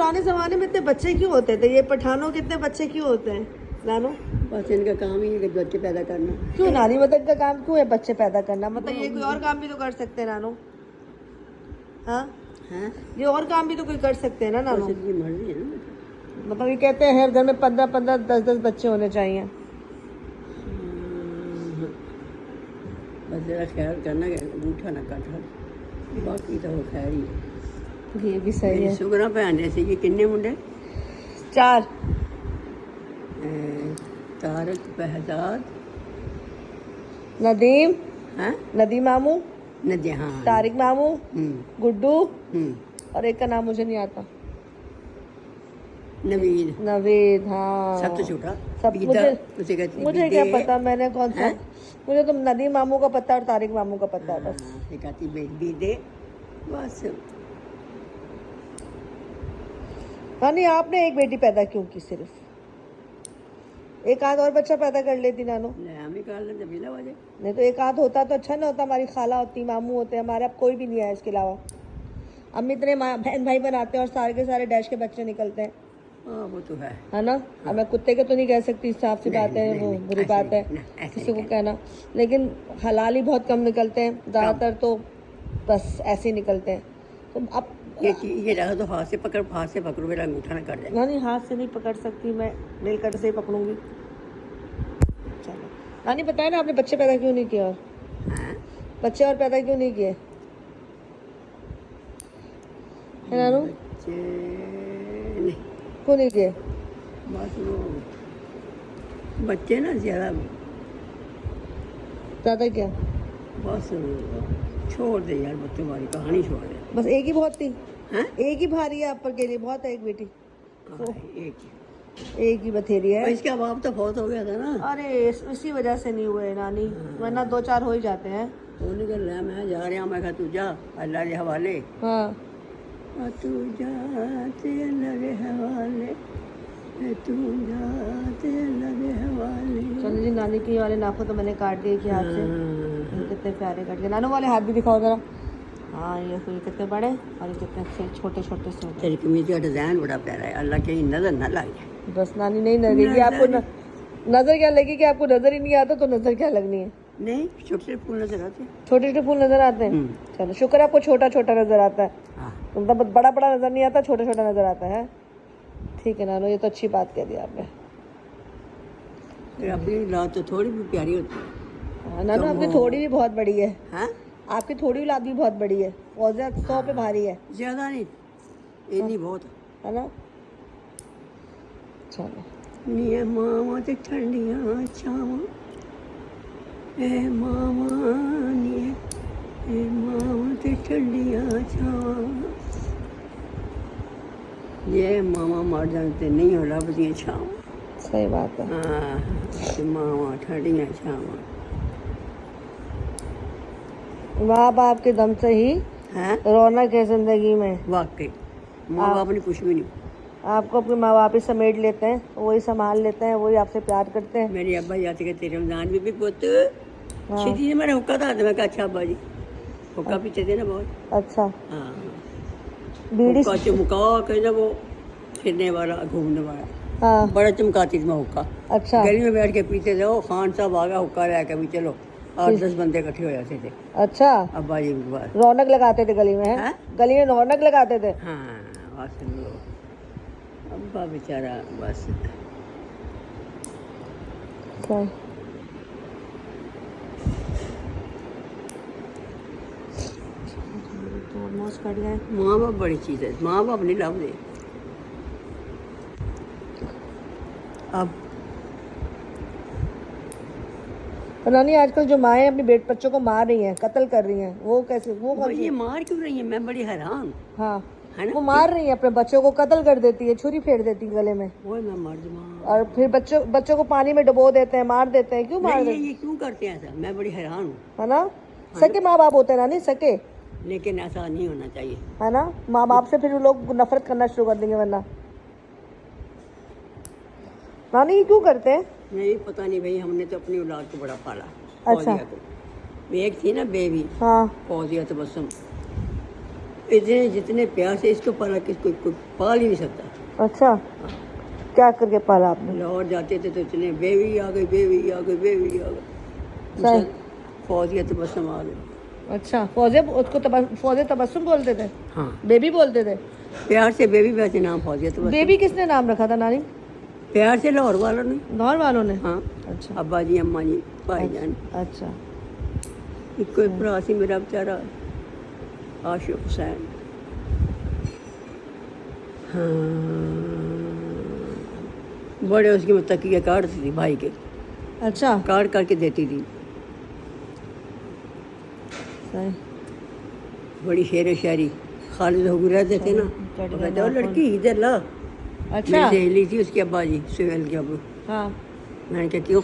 पुराने जमाने में इतने बच्चे क्यों होते थे? ये पठानों के इतने बच्चे क्यों होते हैं नानू? बस इनका काम ही है कि बच्चे पैदा करना। क्यों नानी, मतलब इनका काम क्यों है बच्चे पैदा करना? मतलब ये कोई और काम भी तो कर सकते हैं नानू। हाँ, हैं? ये और काम भी तो कोई कर सकते हैं ना नानू। बस इनकी मर्जी है ना। मतलब ये कहते हैं हर घर में 15-15, 10-10 बच्चे होने चाहिए। बस जरा ख्याल करना कि अंगूठा ना काट, बाकी तो वो खैर ही है। ये भी सही है। सुगना भैन ने सी किन्ने मुंडे? 4। तारक, बहजाद, नदीम, हैं? नदीम मामू, नदिया, हाँ। तारिक मामू, गुड्डू, हम्म। और एक का नाम मुझे नहीं आता। नवीद। नवीद, हाँ। सबसे छोटा सब बीदा, मुझे उसे कहती मुझे क्या पता, मैंने कौन सा, हैं? मुझे तो नदीम मामू का पता है और तारिक मामू का पता है बस। उसे कहती बीदे, बस। नानी आपने एक बेटी पैदा क्यों की? सिर्फ एक आध और बच्चा पैदा कर लेती नानू। हम ही कर लेते बिना वजह। नहीं तो एक आध होता तो अच्छा ना होता? हमारी खाला होती, मामू होते, हमारे अब कोई भी नहीं है इसके अलावा। हम इतने बहन भाई बनाते हैं और सारे के सारे डैश के बच्चे निकलते हैं। हाँ वो तो है ना। अब मैं कुत्ते के तो नहीं कह सकती, साफ सी बात है, वो बुरी बात है किसी को कहना, लेकिन हलाल ही बहुत कम निकलते हैं, ज़्यादातर तो बस ऐसे ही निकलते हैं। तो अब ये रहा तो हाथ से पकड़ो, मेरा अंगूठा ना कर जाए। नानी हाथ से नहीं पकड़ सकती, मैं नेल कटर से ही पकड़ूंगी। चलो नानी बताए ना, आपने बच्चे पैदा क्यों नहीं किए? और हाँ? बच्चे और पैदा क्यों नहीं किए है नानू? बच्चे नहीं, क्यों नहीं किए? बस वो बच्चे ना ज़्यादा, ज़्यादा क्या? बस छोड़ दे यार, बच्चों वाली कहानी छोड़ दे। बस एक ही बहुत थी? हैं? एक ही भारी है आप पर के लिए, बहुत है एक बेटी? हाँ, एक ही बथेरी है। इसका बाप तो बहुत हो गया था ना। अरे इसी वजह से नहीं हुए नानी, वरना 2-4 हो ही जाते हैं। वो निकल रहा, मैं जा रहा, मैं कहा तू जा अल्लाह के हवाले। हाँ, तू जाते अल्लाह के हवाले, तू जाते अल्लाह के हवाले। चलो जी, नानी की वाले नाखून तो मैंने काट दिए कि हाथ से। ये कितने प्यारे कट गए। नानू वाले हाथ भी दिखाओ जरा। हाँ, ये तो कितने बड़े और ये कितने अच्छे छोटे छोटे से। तेरी कमीज का डिज़ाइन बड़ा प्यारा है, अल्लाह की नज़र ना लग जाए। बस नानी नहीं लगेगी आपको नजर क्या लगेगी? कि आपको नजर ही नहीं आता तो नजर क्या लगनी है? नहीं, छोटे छोटे फूल नजर आते हैं। छोटे छोटे फूल नजर आते हैं। चलो शुक्र है आपको छोटा छोटा नजर आता है, हाँ। मतलब बड़ा बड़ा नजर नहीं आता, छोटा छोटा नजर आता है। ठीक है नानू, ये तो अच्छी बात कह दी आपने। अपनी लात तो थोड़ी भी प्यारी होती है। हाँ नानू, आपकी थोड़ी भी बहुत बड़ी है। हाँ? आपकी थोड़ी लात भी बहुत बड़ी है, और 100 पे भारी है। ज़्यादा नहीं, इतनी बहुत है ना? चलो नी मामा ते ठंडियां छावां, ए मामा नी ए मामा ते ठंडियां छावां, ये मामा मर जाते नहीं हो लभदियां छावां। सही बात है। हाँ, ते मामा ठंडियां छावां। माँ बाप के दम से ही हैं? रौनक है जिंदगी में। वाकई माँ बाप ने कुछ भी नहीं। आपको अपने माँ बाप ही समेट लेते हैं, वही संभाल लेते हैं, वही आपसे प्यार करते हैं। मेरे अब्बा जाते के तेरे रमजान भी पुत सीधी ने मेरा हुक्का था, मैं कहा अच्छा अब्बा जी, हुक्का पीते थे ना बहुत। अच्छा, हाँ, बीड़ी हुक्का चमका के ना वो फिरने वाला घूमने वाला, हाँ, बड़ा चमकाती थी मैं हुक्का। अच्छा गली में बैठ के पीते थे, वो खान साहब आ गया हुक्का ले के भी चलो, 8-10 बंदे इकट्ठे हो जाते थे अच्छा। अब्बा जी के पास। रौनक लगाते थे गली में, है? हाँ? गली में रौनक लगाते थे। हाँ, बस लो अब्बा बेचारा बस। सही। तो ऑलमोस्ट कट गए। माँ बाप बड़ी चीज़ है, माँ बाप नहीं लाभ दे। अब नानी आजकल जो माएँ अपने बच्चों को मार रही हैं, कत्ल कर रही हैं, वो कैसे? वो कौन सी? ये मार क्यों रही है, मैं बड़ी हैरान। हाँ, है ना? वो मार रही है अपने बच्चों को, कत्ल कर देती है, छुरी फेर देती है गले में, वो मैं मर जाऊँ। और फिर बच्चों को पानी में डुबो देते हैं, मार देते हैं। क्यों मार देते ये क्यों करते हैं ऐसा, मैं बड़ी हैरान हूँ। है ना? सके माँ बाप होते हैं नानी, सके, लेकिन ऐसा नहीं होना चाहिए। है ना? माँ बाप से फिर लोग नफरत करना शुरू कर देंगे वरना। नानी ये क्यों करते हैं? नहीं पता नहीं भाई, हमने तो अपनी औलाद को बड़ा पाला। अच्छा। फौजिया को। एक थी ना बेबी, हाँ, फौजिया तबस्सुम, इतने जितने प्यार से इसको पाला किसको कोई पाल ही नहीं सकता। अच्छा, क्या करके पाला आपने? लाहौर जाते थे तो इतने बेबी आ गई, बेबी आ गई, बेबी आ सही। गई। फौजिया तो बस आ गई। अच्छा, फौजे तबस्सुम बोलते थे, हाँ, बेबी बोलते थे। प्यार से बेबी वैसे नाम फौजिया तो बस। बेबी किसने नाम रखा था नानी? प्यार से लाहौर वालों ने। लाहौर वालों ने? हाँ, अच्छा अब्बा जी, अम्मा जी, भाईजान। अच्छा। एक कोई भरा सी मेरा बेचारा आशिक हुसैन। हाँ, बड़े उसकी मैं तकिया काटती थी भाई के, अच्छा काट काट के देती थी। सही। बड़ी शेर शायरी खालिद हो रहते थे ना, वो कहते वो लड़की इधर ला। अच्छा मेरी सहेली थी उसके अब्बा जी, सुहेल के अब्बू। हाँ मैंने कहा क्यों